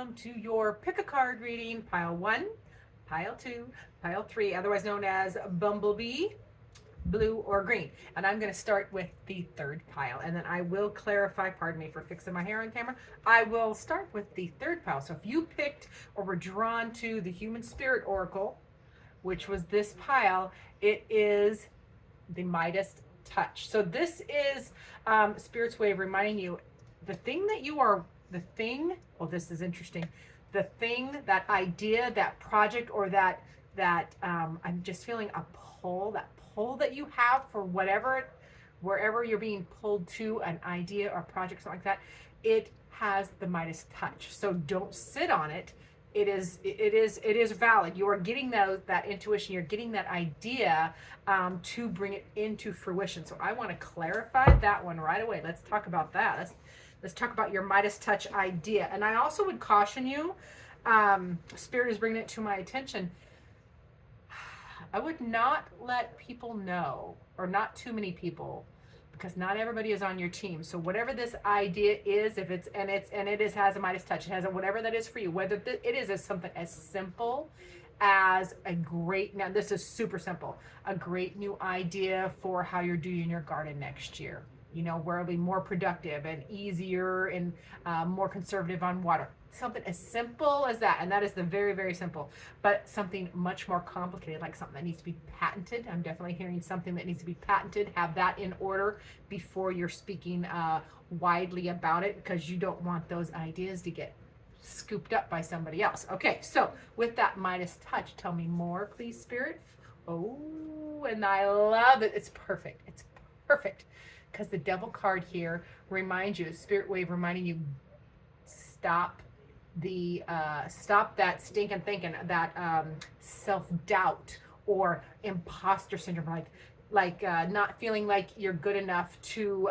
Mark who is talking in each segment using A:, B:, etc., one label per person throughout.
A: welcome to your pick a card reading, pile 1, pile 2, pile 3, otherwise known as Bumblebee, blue or green. And I'm going to start with the third pile, and then I will clarify, pardon me for fixing my hair on camera, I will start with the third pile. So if you picked or were drawn to the Human Spirit Oracle, which was this pile, it is the Midas touch. So this is Spirit's way of reminding you the thing that you are, the thing, oh, this is interesting, the thing, that idea, that project, or that I'm just feeling a pull, that pull that you have for whatever, wherever you're being pulled to, an idea or project, something like that, it has the Midas touch. So don't sit on it. It is valid. You are getting that intuition. You're getting that idea to bring it into fruition. So I want to clarify that one right away. Let's talk about that. Let's talk about your Midas touch idea. And I also would caution you. Spirit is bringing it to my attention. I would not let people know, or not too many people, because not everybody is on your team. So whatever this idea is, if it's and it is has a Midas touch, it has a whatever that is for you. Whether it is as something as simple as a great, now this is super simple, a great new idea for how you're doing your garden next year. You know, where it'll be more productive and easier and more conservative on water. Something as simple as that, and that is the very, very simple. But something much more complicated, like something that needs to be patented. I'm definitely hearing something that needs to be patented. Have that in order before you're speaking widely about it, because you don't want those ideas to get scooped up by somebody else. Okay, so with that Midas touch, tell me more, please, Spirit. Oh, and I love it. It's perfect. It's perfect. Because the devil card here reminds you, Spirit wave reminding you, stop that stinking thinking, that self-doubt or imposter syndrome, like not feeling like you're good enough to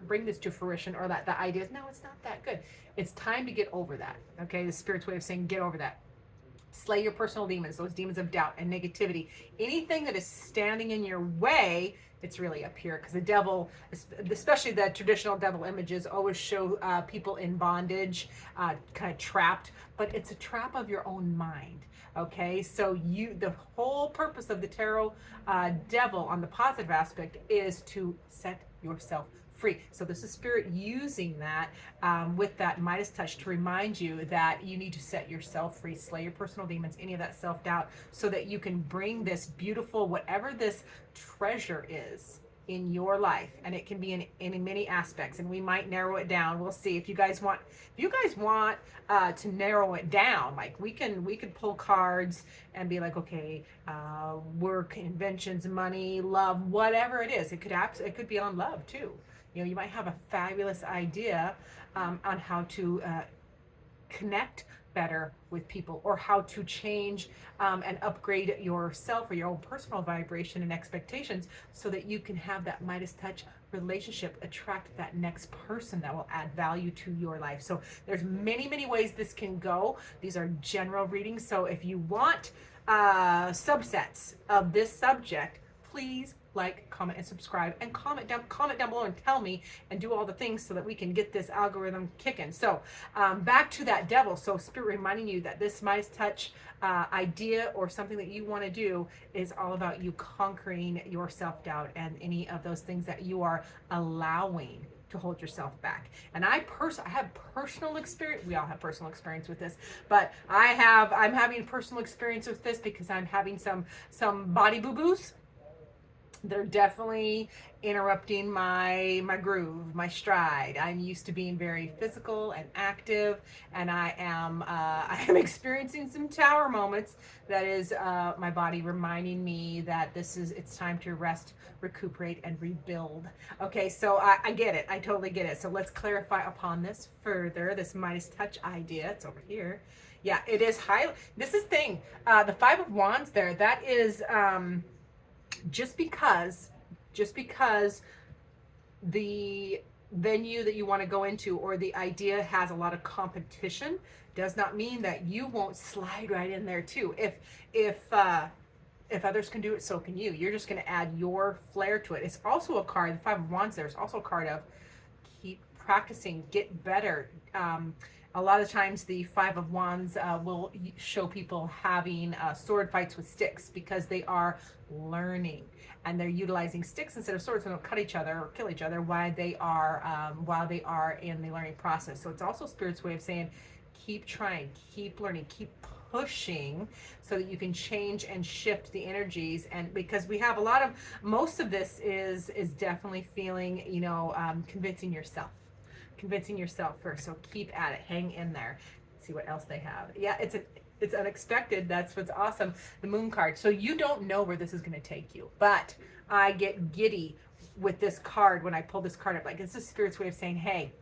A: bring this to fruition, or that the idea is, no, it's not that good. It's time to get over that. Okay, the Spirit's way of saying get over that. Slay your personal demons, those demons of doubt and negativity. Anything that is standing in your way, it's really up here, because the devil, especially the traditional devil images, always show people in bondage, kind of trapped, but it's a trap of your own mind. Okay, so the whole purpose of the tarot devil on the positive aspect is to set yourself free. So this is Spirit using that with that Midas touch to remind you that you need to set yourself free, slay your personal demons, any of that self-doubt, so that you can bring this beautiful, whatever this treasure is in your life. And it can be in many aspects, and we might narrow it down. We'll see. If you guys want to narrow it down, like we could pull cards and be like, okay, work, inventions, money, love, whatever it is. It could be on love too. You know, you might have a fabulous idea on how to connect better with people, or how to change and upgrade yourself or your own personal vibration and expectations, so that you can have that Midas touch relationship attract that next person that will add value to your life. So there's many, many ways this can go. These are general readings. So if you want subsets of this subject, please like, comment, and subscribe, and comment down below and tell me, and do all the things so that we can get this algorithm kicking. So back to that devil. So Spirit reminding you that this Midas touch idea, or something that you want to do, is all about you conquering your self-doubt and any of those things that you are allowing to hold yourself back. And I have personal experience. We all have personal experience with this, but I'm having personal experience with this because I'm having some body boo-boos. They're definitely interrupting my groove, my stride. I'm used to being very physical and active, and I am experiencing some tower moments. That is my body reminding me that it's time to rest, recuperate, and rebuild. Okay, so I get it. I totally get it. So let's clarify upon this further. This Midas touch idea. It's over here. Yeah, it is high. This is thing. The Five of Wands there. That is. Just because the venue that you want to go into, or the idea, has a lot of competition, does not mean that you won't slide right in there too. If others can do it, so can you. You're just going to add your flair to it. It's also a card, the Five of Wands there is also a card of keep practicing, get better, A lot of times the Five of Wands will show people having sword fights with sticks because they are learning and they're utilizing sticks instead of swords, so they don't cut each other or kill each other while they are in the learning process. So it's also Spirit's way of saying, keep trying, keep learning, keep pushing so that you can change and shift the energies. And because we have most of this is definitely feeling, convincing yourself first. So keep at it, hang in there. See what else they have. Yeah, it's unexpected. That's what's awesome. The Moon card. So you don't know where this is going to take you, but I get giddy with this card when I pull this card up. Like, it's the Spirit's way of saying, hey,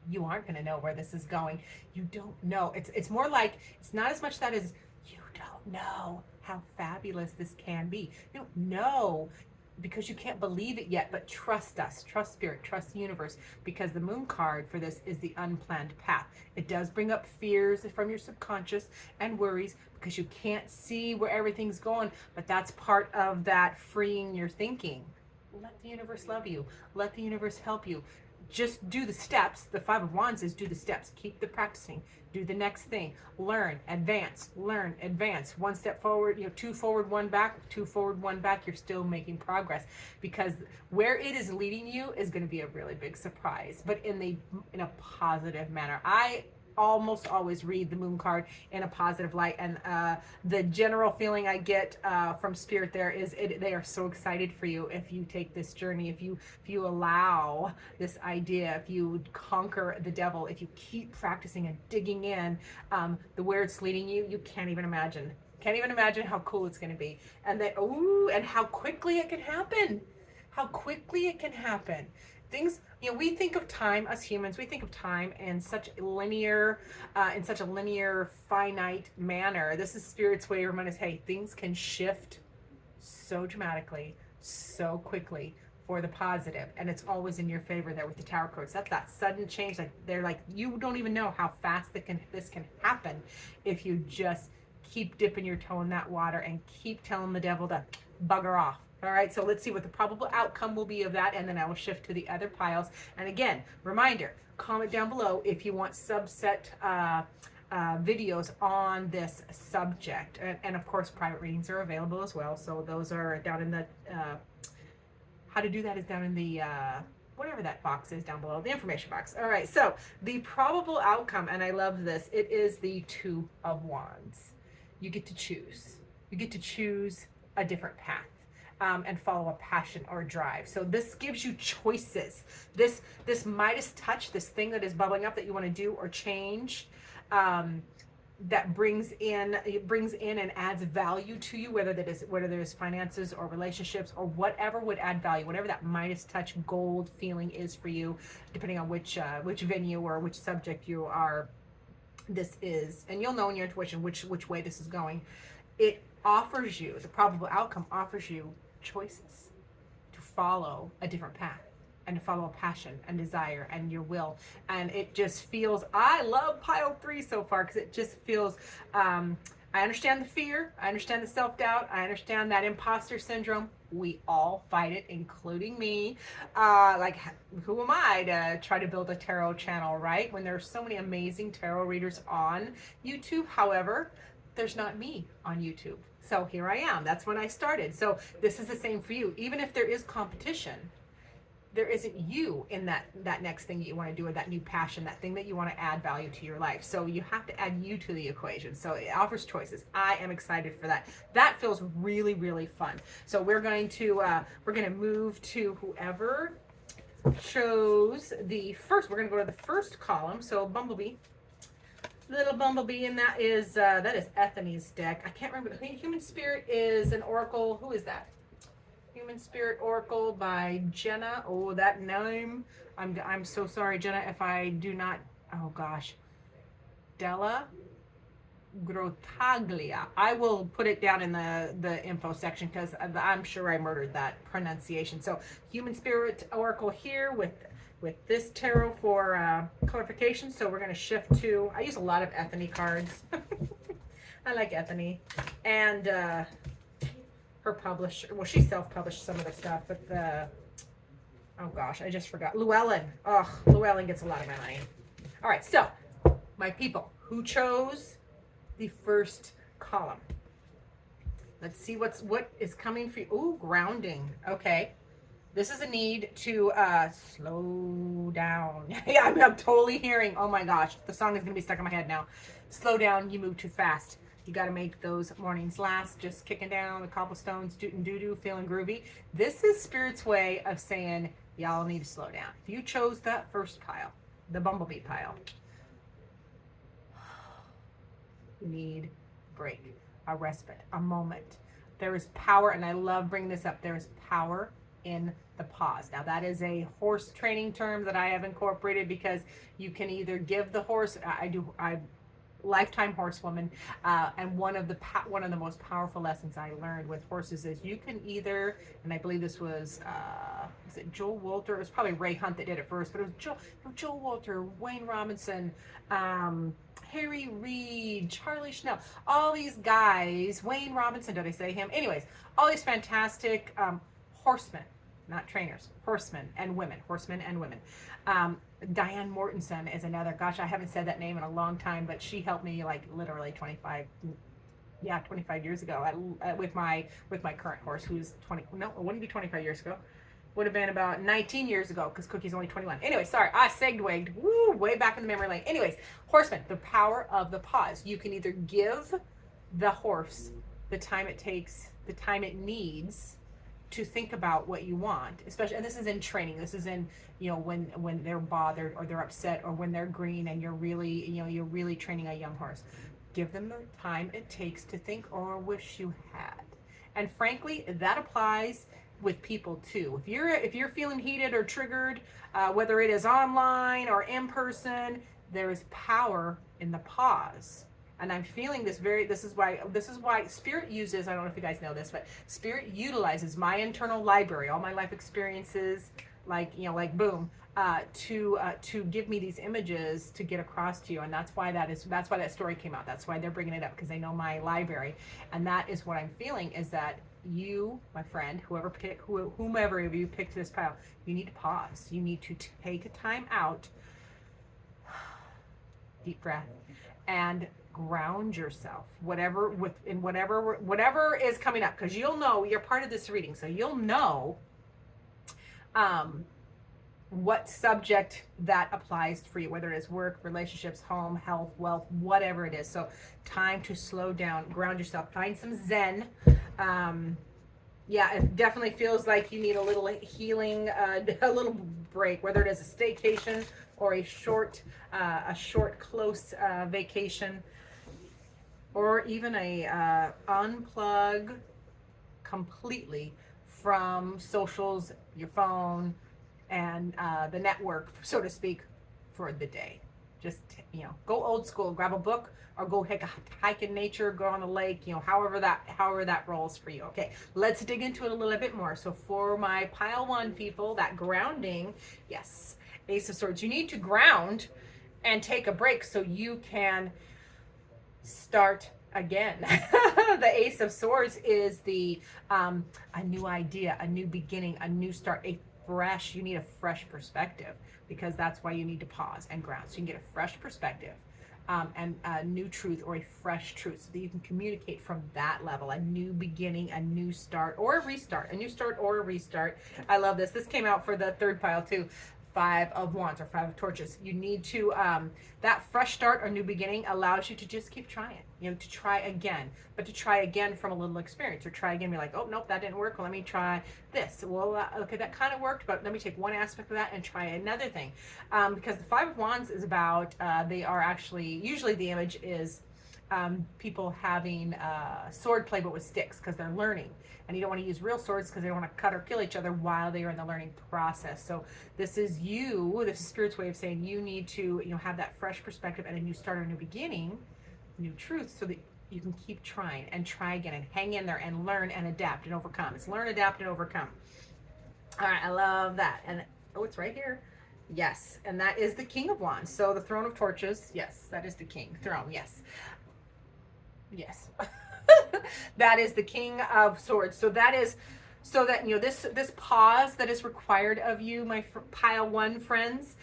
A: you aren't going to know where this is going. You don't know. It's more like, it's not as much that as you don't know how fabulous this can be. You don't know because you can't believe it yet, but trust us, trust Spirit, trust the universe, because the Moon card for this is the unplanned path. It does bring up fears from your subconscious and worries because you can't see where everything's going, but that's part of that freeing your thinking. Let the universe love you. Let the universe help you. Just do the steps. The Five of Wands is do the steps. Keep the practicing. Do the next thing. Learn, advance, learn, advance. One step forward, 2 forward, 1 back, 2 forward, 1 back. You're still making progress because where it is leading you is going to be a really big surprise, but in a positive manner. I almost always read the Moon card in a positive light, and the general feeling I get from Spirit there is they are so excited for you if you take this journey, if you allow this idea, if you conquer the devil, if you keep practicing and digging in, where it's leading you, you can't even imagine how cool it's going to be, and and how quickly it can happen. Things, we think of time as humans, we think of time in such a linear, finite manner. This is Spirit's way to remind us, hey, things can shift so dramatically, so quickly for the positive, and it's always in your favor there with the Tower cards. That's that sudden change. Like, they're like, you don't even know how fast this can happen if you just keep dipping your toe in that water and keep telling the devil to bugger off. All right, so let's see what the probable outcome will be of that, and then I will shift to the other piles. And again, reminder, comment down below if you want subset videos on this subject. And of course, private readings are available as well. So those are down in the, how to do that is down in the, whatever that box is down below, the information box. All right, so the probable outcome, and I love this, it is the Two of Wands. You get to choose. You get to choose a different path. And follow a passion or drive. So this gives you choices. This Midas touch, this thing that is bubbling up that you want to do or change, that brings in and adds value to you, whether there's finances or relationships or whatever would add value, whatever that Midas touch gold feeling is for you, depending on which venue or which subject you are. This is, and you'll know in your intuition which way this is going. It offers you, the probable outcome offers you choices to follow a different path and to follow a passion and desire and your will. And it just feels, I love pile 3 so far because it just feels, I understand the fear, I understand the self-doubt, I understand that imposter syndrome. We all fight it, including me. Like, who am I to try to build a tarot channel, right? When there's so many amazing tarot readers on YouTube. However, there's not me on YouTube. So here I am. That's when I started. So this is the same for you. Even if there is competition, there isn't you in that next thing that you want to do, or that new passion, that thing that you want to add value to your life. So you have to add you to the equation. So it offers choices. I am excited for that. That feels really, really fun. So we're going to move to whoever chose the first. We're going to go to the first column. So Bumblebee. Little Bumblebee, and that is Ethany's deck. I can't remember. I think Human Spirit is an oracle. Who is that? Human Spirit Oracle by Jenna. Oh, that name. I'm so sorry, Jenna, if I do not. Oh gosh, Della Grotaglia. I will put it down in the info section because I'm sure I murdered that pronunciation. So Human Spirit Oracle here with this tarot for clarification. So we're going to shift to, I use a lot of Ethany cards. I like Ethany. And her publisher, well, she self-published some of the stuff, but oh gosh, I just forgot. Llewellyn. Oh, Llewellyn gets a lot of my money. All right, so my people who chose the first column. Let's see what is coming for you. Ooh, grounding. Okay. This is a need to slow down. Yeah, I'm totally hearing, oh my gosh, the song is going to be stuck in my head now. Slow down, you move too fast. You got to make those mornings last, just kicking down the cobblestones, doo doo, feeling groovy. This is Spirit's way of saying, y'all need to slow down. If you chose that first pile, the Bumblebee pile, you need a break, a respite, a moment. There is power, and I love bringing this up, there is power in the pause. Now that is a horse training term that I have incorporated because you can either give the horse, I lifetime horsewoman, and one of the most powerful lessons I learned with horses is you can either, and I believe this was it Joel Walter? It was probably Ray Hunt that did it first, but it was Joel Walter, Wayne Robinson, Harry Reid, Charlie Schnell, all these guys, Wayne Robinson, did I say him? Anyways, all these fantastic horsemen, not trainers, horsemen and women. Diane Mortensen is another. Gosh, I haven't said that name in a long time, but she helped me like literally 25 years ago with my current horse, who's 20. No, it wouldn't be 25 years ago. Would have been about 19 years ago because Cookie's only 21. Anyway, sorry, I segued way back in the memory lane. Anyways, horsemen, the power of the pause. You can either give the horse the time it takes, the time it needs to think about what you want, especially, and this is in training. This is in, when they're bothered or they're upset or when they're green and you're really training a young horse. Give them the time it takes to think or wish you had. And frankly, that applies with people too. If you're feeling heated or triggered, whether it is online or in person, there is power in the pause. And I'm feeling this is why Spirit uses, I don't know if you guys know this, but Spirit utilizes my internal library, all my life experiences, like boom, to give me these images to get across to you. And that's why that story came out. That's why they're bringing it up, because they know my library. And that is what I'm feeling, is that you, my friend, whomever of you picked this pile, you need to pause. You need to take a time out, deep breath, and ground yourself, whatever is coming up, because you'll know, you're part of this reading, so you'll know what subject that applies for you, whether it is work, relationships, home, health, wealth, whatever it is. So time to slow down, ground yourself, find some zen. Yeah, it definitely feels like you need a little healing, a little break, whether it is a staycation or a short close vacation, or even a unplug completely from socials, your phone, and the network, so to speak, for the day. Just, go old school, grab a book, or go hike in nature, go on the lake, however that rolls for you. Okay, let's dig into it a little bit more. So for my pile one people, that grounding, yes, Ace of Swords, you need to ground and take a break so you can start again. The Ace of Swords is the a new idea, a new beginning, a new start, you need a fresh perspective, because that's why you need to pause and ground, so you can get a fresh perspective, and a new truth or a fresh truth, so that you can communicate from that level, a new beginning, a new start or a restart, I love this. This came out for the third pile too. 5 of Wands or 5 of Torches. You need to, that fresh start or new beginning allows you to just keep trying, to try again, but to try again from a little experience, or try again, be like, oh, nope, that didn't work. Well, let me try this. Well, okay, that kind of worked, but let me take one aspect of that and try another thing. Because the 5 of Wands is about, they are actually, usually the image is people having sword play, but with sticks, because they're learning. And you don't want to use real swords because they don't want to cut or kill each other while they are in the learning process. So this is Spirit's way of saying you need to, have that fresh perspective and a new start or new beginning, new truth, so that you can keep trying and try again and hang in there and learn and adapt and overcome. It's learn, adapt, and overcome. All right, I love that. And it's right here. Yes, and that is the King of Wands. So the Throne of Torches, yes, that is the King. Throne, yes. Yes. That is the King of Swords. So that is, so that, this pause that is required of you, my pile one friends,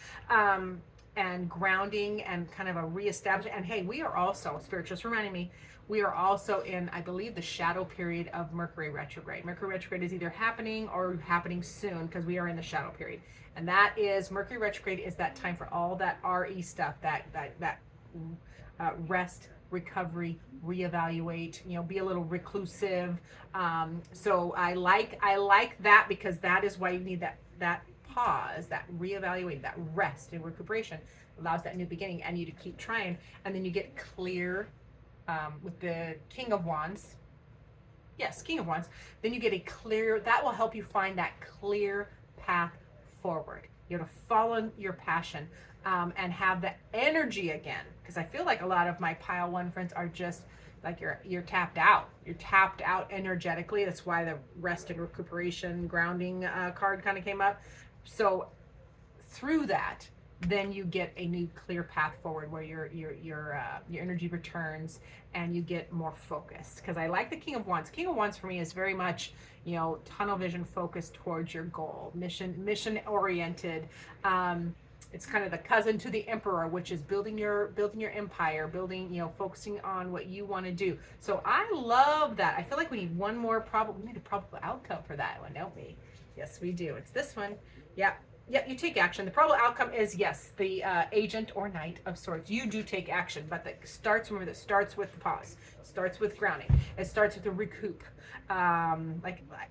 A: and grounding and kind of a reestablishment. And hey, we are also, Spirit just reminding me, we are also in, I believe, the shadow period of Mercury retrograde. Mercury retrograde is either happening or happening soon, because we are in the shadow period. And that is, Mercury retrograde is that time for all that RE stuff, that rest, recovery, reevaluate, be a little reclusive. So I like that, because that is why you need that pause, that reevaluate, that rest and recuperation allows that new beginning, and you to keep trying. And then you get clear with the King of Wands. Yes, King of Wands. Then you get a clear, that will help you find that clear path forward. You have to follow your passion and have the energy again. Because I feel like a lot of my pile one friends are just like, you're tapped out. You're tapped out energetically. That's why the rest and recuperation grounding card kind of came up. So through that, then you get a new clear path forward where your energy returns and you get more focused. Because I like the King of Wands. King of Wands for me is very much, tunnel vision, focused towards your goal, mission oriented. It's kind of the cousin to the Emperor, which is building your empire, focusing on what you want to do. So I love that. I feel like we need one more we need a probable outcome for that one, don't we? Yes, we do. It's this one. Yeah. Yep, you take action. The probable outcome is, yes, the Agent or Knight of Swords. You do take action, but remember, that starts with the pause, starts with grounding. It starts with the recoup.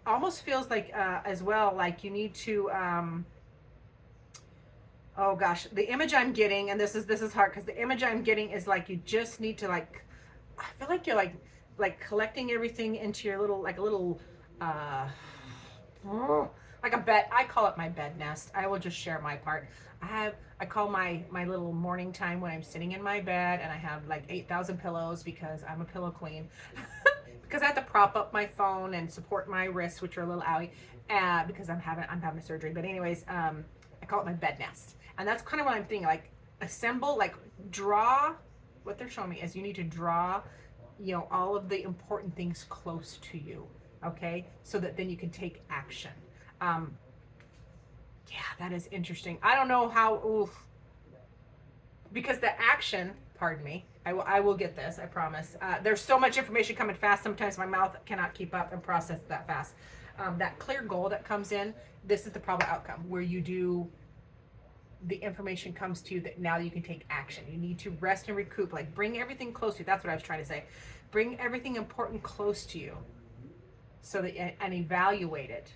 A: Almost feels like, as well, like you need to, oh gosh, the image I'm getting, and this is hard, because the image I'm getting is like, you just need to I feel like you're like collecting everything into your little, like a bed. I call it my bed nest. I will just share my part. I call my little morning time when I'm sitting in my bed and I have like 8,000 pillows, because I'm a pillow queen. Because I have to prop up my phone and support my wrists, which are a little owie, because I'm having a surgery. But anyways, I call it my bed nest. And that's kind of what I'm thinking, like assemble, draw. What they're showing me is you need to draw, all of the important things close to you. Okay. So that then you can take action. Yeah, that is interesting. I don't know how, because the action, pardon me, I will get this, I promise. There's so much information coming fast. Sometimes my mouth cannot keep up and process that fast. That clear goal that comes in, this is the probable outcome, where the information comes to you that now you can take action. You need to rest and recoup, bring everything close to you. That's what I was trying to say. Bring everything important close to you, so that, and evaluate it.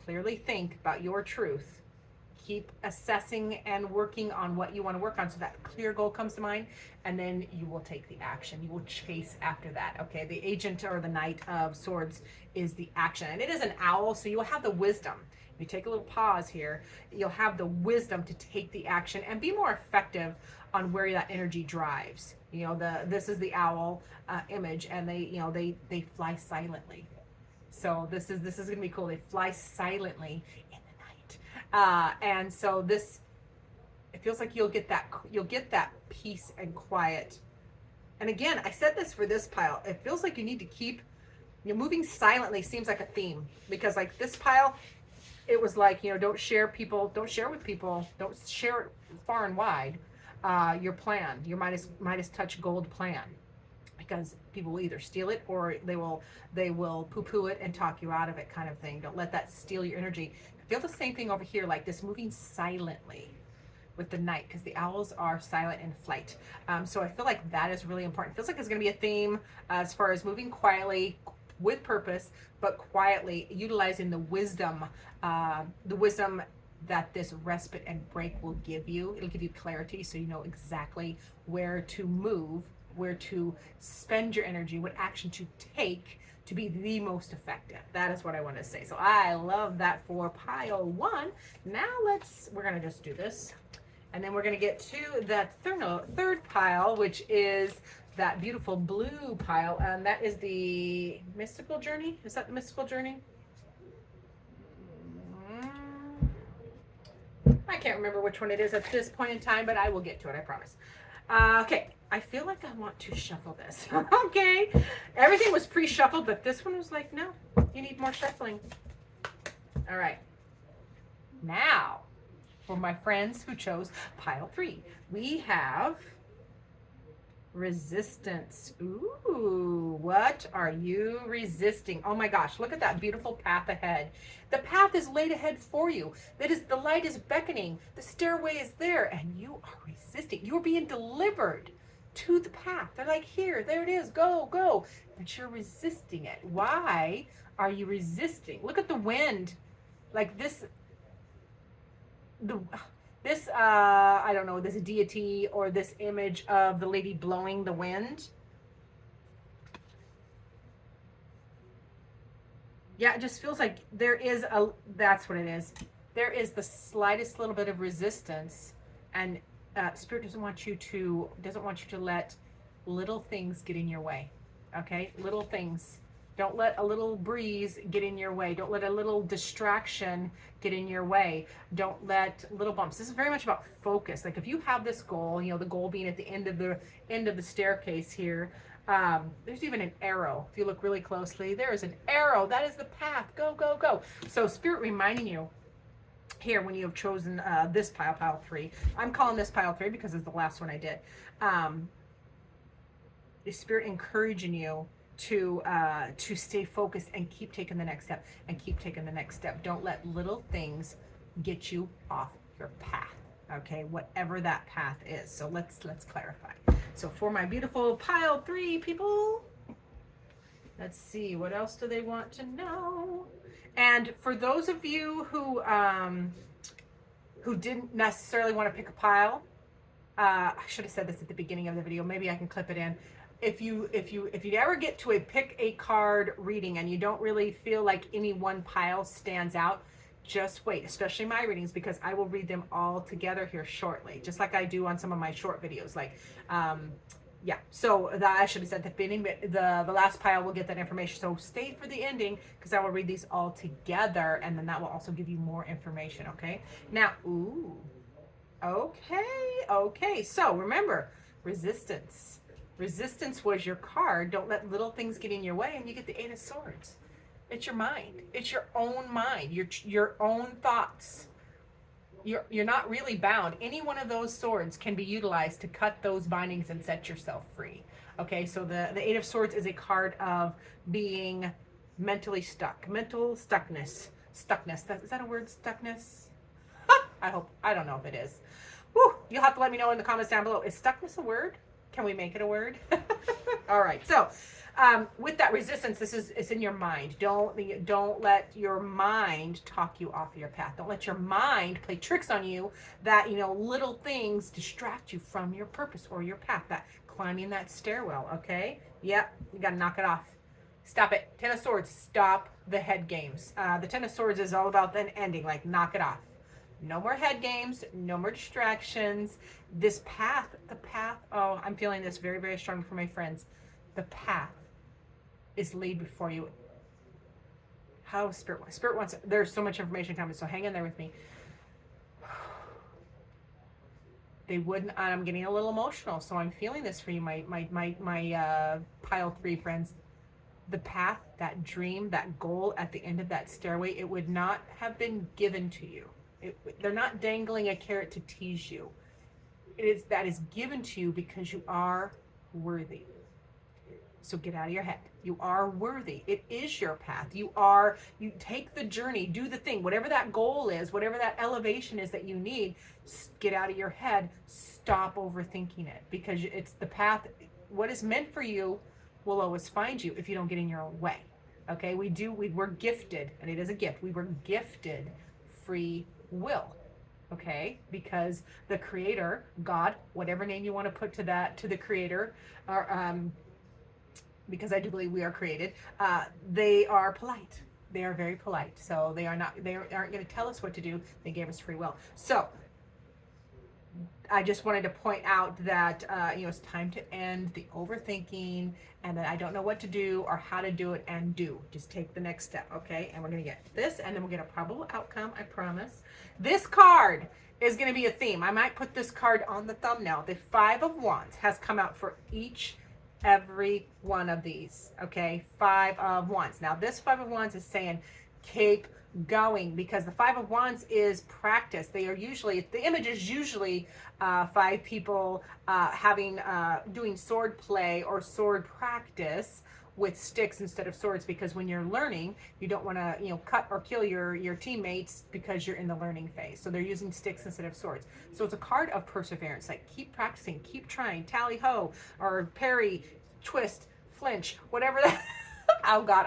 A: Clearly think about your truth. Keep assessing and working on what you want to work on, so that clear goal comes to mind, and then you will take the action. You will chase after that. Okay, the Agent or the Knight of Swords is the action, and it is an owl, so you will have the wisdom. If you take a little pause here, you'll have the wisdom to take the action and be more effective on where that energy drives. This is the owl image, and they fly silently. So this is going to be cool. They fly silently in the night, and so it feels like you'll get that peace and quiet. And again, I said this for this pile. It feels like you need to keep moving silently. Seems like a theme, because like this pile, it was like, don't share with people, don't share it far and wide. Your plan, your Midas touch gold plan. Because people will either steal it or they will poo-poo it and talk you out of it, kind of thing. Don't let that steal your energy. Feel the same thing over here, like this moving silently with the Knight, because the owls are silent in flight. So I feel like that is really important. It feels like it's going to be a theme as far as moving quietly with purpose, but quietly utilizing the wisdom that this respite and break will give you. It'll give you clarity, so you know exactly where to move, where to spend your energy, what action to take to be the most effective. That is what I want to say. So I love that for pile one. Now we're going to just do this. And then we're going to get to that third pile, which is that beautiful blue pile. And that is the Mystical Journey. Is that the Mystical Journey? I can't remember which one it is at this point in time, but I will get to it, I promise. Okay, I feel like I want to shuffle this. Okay, everything was pre-shuffled, but this one was like, no, you need more shuffling. All right, now for my friends who chose pile 3, we have resistance. Ooh, what are you resisting? Oh my gosh, look at that beautiful path ahead. The path is laid ahead for you. That is, the light is beckoning. The stairway is there, and you are resisting. You're being delivered to the path. They're like, here, there it is, go, go. But you're resisting it. Why are you resisting? Look at the wind. Like this, I don't know, this deity or this image of the lady blowing the wind. Yeah, it just feels like there is that's what it is. There is the slightest little bit of resistance, and Spirit doesn't want you to let little things get in your way. Okay, little things. Don't let a little breeze get in your way. Don't let a little distraction get in your way. Don't let little bumps. This is very much about focus. Like if you have this goal, the goal being at the end of the staircase here. There's even an arrow. If you look really closely, there is an arrow. That is the path. Go, go, go. So Spirit reminding you here when you have chosen this pile 3. I'm calling this pile 3 because it's the last one I did. The Spirit encouraging you to stay focused and keep taking the next step and keep taking the next step. Don't let little things get you off your path. Okay, whatever that path is. So let's clarify. So for my beautiful pile 3 people, let's see, what else do they want to know? And for those of you who didn't necessarily want to pick a pile, I should have said this at the beginning of the video. Maybe I can clip it in. If you ever get to a pick a card reading and you don't really feel like any one pile stands out, just wait, especially my readings, because I will read them all together here shortly, just like I do on some of my short videos. Like, yeah, so I should have said the beginning, but the last pile will get that information. So stay for the ending because I will read these all together, and then that will also give you more information, okay? Now, ooh, okay. So remember, resistance. Resistance was your card. Don't let little things get in your way, and you get the 8 of Swords. It's your mind. It's your own mind. Your own thoughts. You're not really bound. Any one of those swords can be utilized to cut those bindings and set yourself free. Okay, so the 8 of Swords is a card of being mentally stuck. Mental stuckness. Stuckness. Is that a word, stuckness? I don't know if it is. Whew, you'll have to let me know in the comments down below. Is stuckness a word? Can we make it a word? All right, so with that resistance, it's in your mind. Don't let your mind talk you off your path. Don't let your mind play tricks on you that, little things distract you from your purpose or your path, that climbing that stairwell, okay? Yep, you got to knock it off. Stop it. 10 of Swords, stop the head games. The 10 of Swords is all about then ending, like knock it off. No more head games, no more distractions. This path, oh, I'm feeling this very, very strong for my friends. The path is laid before you. How Spirit wants, there's so much information coming, so hang in there with me. They wouldn't, I'm getting a little emotional, so I'm feeling this for you, my pile 3 friends. The path, that dream, that goal at the end of that stairway, it would not have been given to you. They're not dangling a carrot to tease you. That is given to you because you are worthy. So get out of your head. You are worthy. It is your path. You take the journey, do the thing, whatever that goal is, whatever that elevation is that you need, get out of your head. Stop overthinking it, because it's the path. What is meant for you will always find you if you don't get in your own way. Okay, we're gifted, and it is a gift. We were gifted free will, okay, because the Creator, God, whatever name you want to put to the Creator, or because I do believe we are created, they are polite. They are very polite. So they aren't going to tell us what to do. They gave us free will. So I just wanted to point out that it's time to end the overthinking and that I don't know what to do or how to do it, and just take the next step, okay? And we're going to get this, and then we'll get a probable outcome, I promise. This card is going to be a theme. I might put this card on the thumbnail. The 5 of Wands has come out for every one of these, okay? 5 of Wands. Now, this 5 of Wands is saying Keep going, because the Five of Wands is practice. They are usually, the image is usually five people doing sword play or sword practice with sticks instead of swords, because when you're learning, you don't want to, you know, cut or kill your teammates because you're in the learning phase. So they're using sticks instead of swords. So it's a card of perseverance. Like, keep practicing, keep trying, tally ho, or parry, twist, flinch, whatever that. Oh God,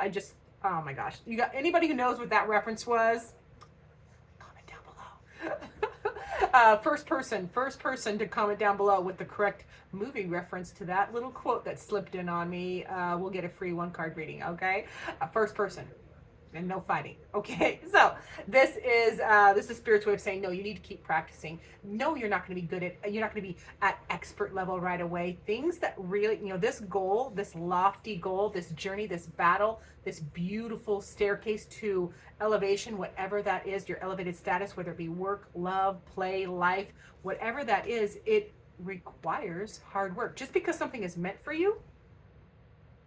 A: oh my gosh. You got anybody who knows what that reference was? Comment down below. First person to comment down below with the correct movie reference to that little quote that slipped in on me will get a free 1-card reading, okay? First person. And no fighting. Okay, so this is Spirit's way of saying, no, you need to keep practicing. No, you're not going to be you're not going to be at expert level right away. Things that really, you know, this goal, this lofty goal, this journey, this battle, this beautiful staircase to elevation, whatever that is, your elevated status, whether it be work, love, play, life, whatever that is, it requires hard work. Just because something is meant for you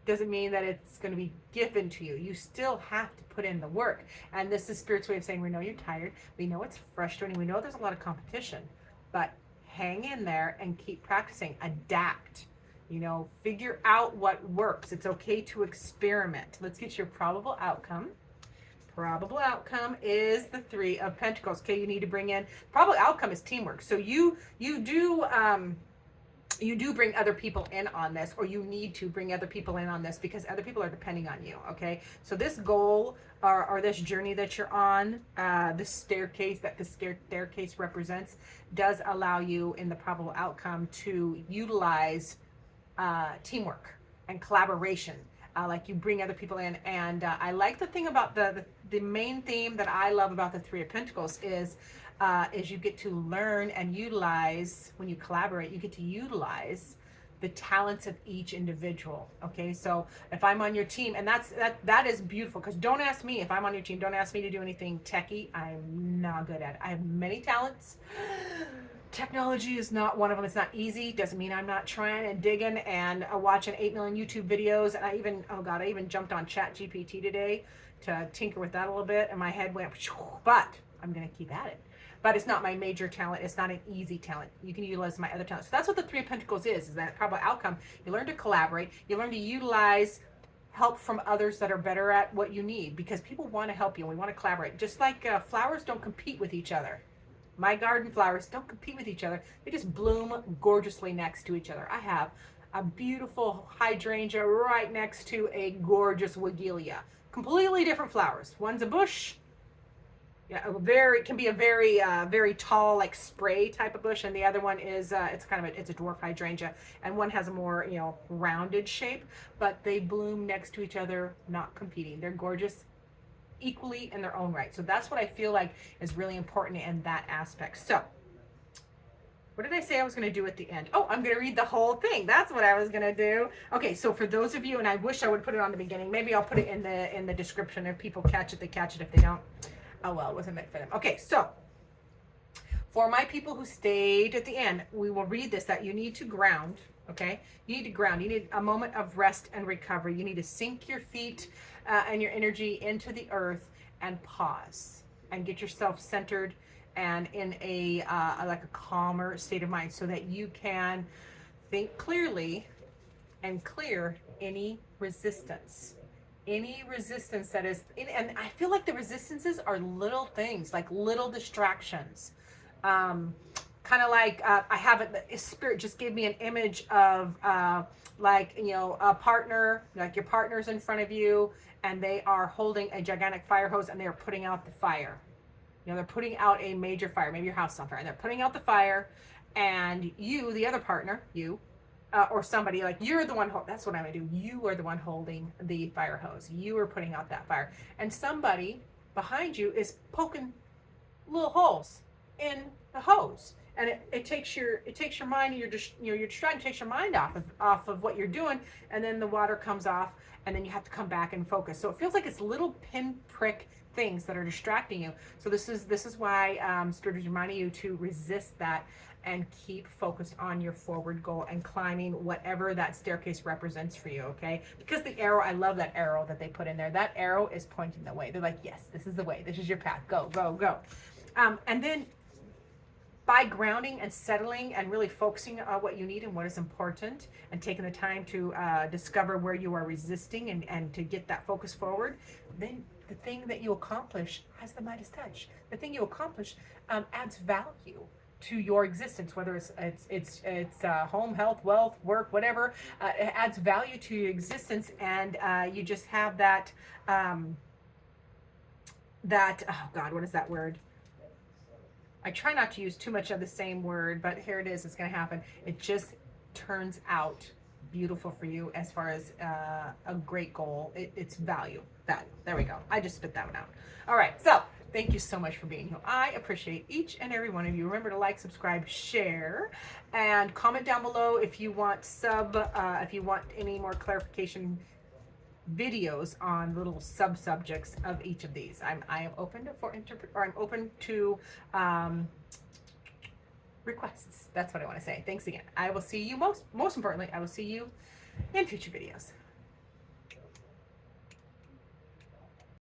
A: doesn't mean that it's going to be given to you. You still have to put in the work. And this is Spirit's way of saying, we know you're tired. We know it's frustrating. We know there's a lot of competition, but hang in there and keep practicing. Adapt, you know, figure out what works. It's okay to experiment. Let's get your probable outcome. Probable outcome is the Three of Pentacles. Okay, you need to bring in, probable outcome is teamwork. So you do bring other people in on this, or you need to bring other people in on this, because other people are depending on you. Okay, so this goal or this journey that you're on, the staircase that the staircase represents, does allow you in the probable outcome to utilize teamwork and collaboration. Like, you bring other people in, and I like the thing about the main theme that I love about the Three of Pentacles is you get to learn and utilize, when you collaborate, you get to utilize the talents of each individual. Okay, so if I'm on your team, and that is beautiful, because don't ask me, if I'm on your team, don't ask me to do anything techie. I'm not good at it. I have many talents. Technology is not one of them. It's not easy. Doesn't mean I'm not trying and digging and watching 8 million YouTube videos. And I even jumped on Chat GPT today to tinker with that a little bit, and my head went, but I'm going to keep at it. But it's not my major talent. It's not an easy talent. You can utilize my other talents. So that's what the Three of Pentacles is that probable outcome. You learn to collaborate. You learn to utilize help from others that are better at what you need, because people want to help you and we want to collaborate. Just like flowers don't compete with each other. My garden flowers don't compete with each other. They just bloom gorgeously next to each other. I have a beautiful hydrangea right next to a gorgeous wigelia. Completely different flowers. One's a bush. Yeah, can be a very tall, like spray type of bush, and the other one is it's a dwarf hydrangea, and one has a more, you know, rounded shape, but they bloom next to each other, not competing. They're gorgeous equally in their own right. So that's what I feel like is really important in that aspect. So what did I say I was going to do at the end? Oh, I'm going to read the whole thing. That's what I was going to do. Okay, so for those of you, and I wish I would put it on the beginning, maybe I'll put it in the description. If people catch it, they catch it. If they don't, oh well, it wasn't meant for them. Okay, so for my people who stayed at the end, we will read this, that you need to ground. Okay, you need to ground. You need a moment of rest and recovery. You need to sink your feet and your energy into the earth and pause and get yourself centered and in like a calmer state of mind, so that you can think clearly and clear any resistance that is in. And I feel like the resistances are little things, like little distractions. Kind of like I have it. Spirit just gave me an image of like, you know, a partner, like your partner's in front of you, and they are holding a gigantic fire hose, and they are putting out the fire. You know, they're putting out a major fire. Maybe your house is on fire, and they're putting out the fire, and you, the other partner, you, or somebody, like, you're the one. That's what I'm gonna do. You are the one holding the fire hose. You are putting out that fire, and somebody behind you is poking little holes in the hose. And it takes your mind, and you're trying to take your mind off of what you're doing, and then the water comes off, and then you have to come back and focus. So it feels like it's little pinprick things that are distracting you. So this is why Spirit is reminding you to resist that and keep focused on your forward goal and climbing whatever that staircase represents for you, okay? Because the arrow, I love that arrow that they put in there. That arrow is pointing the way. They're like, yes, this is the way. This is your path. Go, go, go. And then by grounding and settling and really focusing on what you need and what is important and taking the time to discover where you are resisting and to get that focus forward, then the thing that you accomplish has the Midas touch. The thing you accomplish adds value to your existence, whether it's home, health, wealth, work, whatever. It adds value to your existence, and you just have that oh God, what is that word? I try not to use too much of the same word, but here it is. It's going to happen. It just turns out beautiful for you as far as a great goal. It's value. There we go. I just spit that one out. All right. So thank you so much for being here. I appreciate each and every one of you. Remember to like, subscribe, share, and comment down below if you want if you want any more clarification videos on little sub-subjects of each of these. I am open to requests. That's what I want to say. Thanks again. I will see you most importantly, I will see you in future videos.